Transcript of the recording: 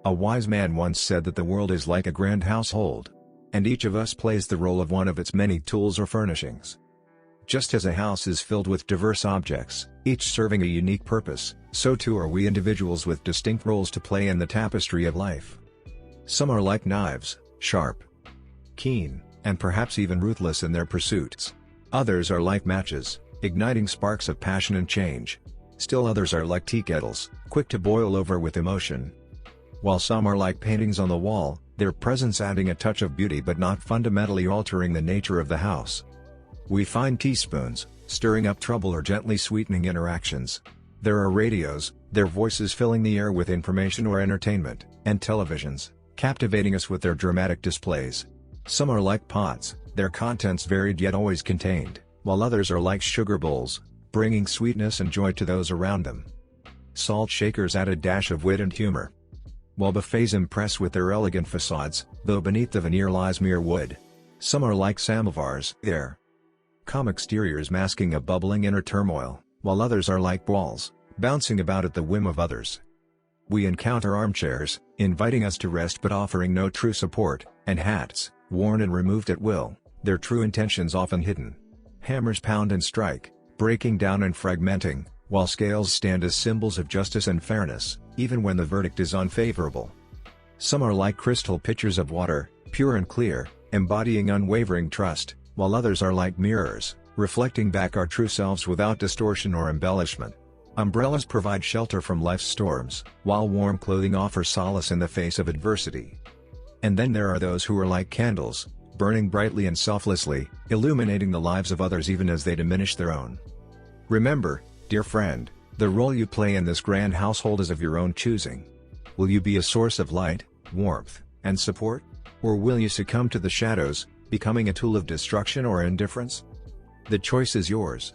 A wise man once said that the world is like a grand household, and each of us plays the role of one of its many tools or furnishings. Just as a house is filled with diverse objects, each serving a unique purpose, so too are we individuals with distinct roles to play in the tapestry of life. Some are like knives, sharp, keen, and perhaps even ruthless in their pursuits. Others are like matches, igniting sparks of passion and change. Still others are like teakettles, quick to boil over with emotion. While some are like paintings on the wall, their presence adding a touch of beauty but not fundamentally altering the nature of the house. We find teaspoons, stirring up trouble or gently sweetening interactions. There are radios, their voices filling the air with information or entertainment, and televisions, captivating us with their dramatic displays. Some are like pots, their contents varied yet always contained, while others are like sugar bowls, bringing sweetness and joy to those around them. Salt shakers add a dash of wit and humor, while buffets impress with their elegant facades, though beneath the veneer lies mere wood. Some are like samovars, their calm exteriors masking a bubbling inner turmoil, while others are like balls, bouncing about at the whim of others. We encounter armchairs, inviting us to rest but offering no true support, and hats, worn and removed at will, their true intentions often hidden. Hammers pound and strike, breaking down and fragmenting, while scales stand as symbols of justice and fairness, even when the verdict is unfavorable. Some are like crystal pitchers of water, pure and clear, embodying unwavering trust, while others are like mirrors, reflecting back our true selves without distortion or embellishment. Umbrellas provide shelter from life's storms, while warm clothing offers solace in the face of adversity. And then there are those who are like candles, burning brightly and selflessly, illuminating the lives of others even as they diminish their own. Remember, dear friend, the role you play in this grand household is of your own choosing. Will you be a source of light, warmth, and support? Or will you succumb to the shadows, becoming a tool of destruction or indifference? The choice is yours.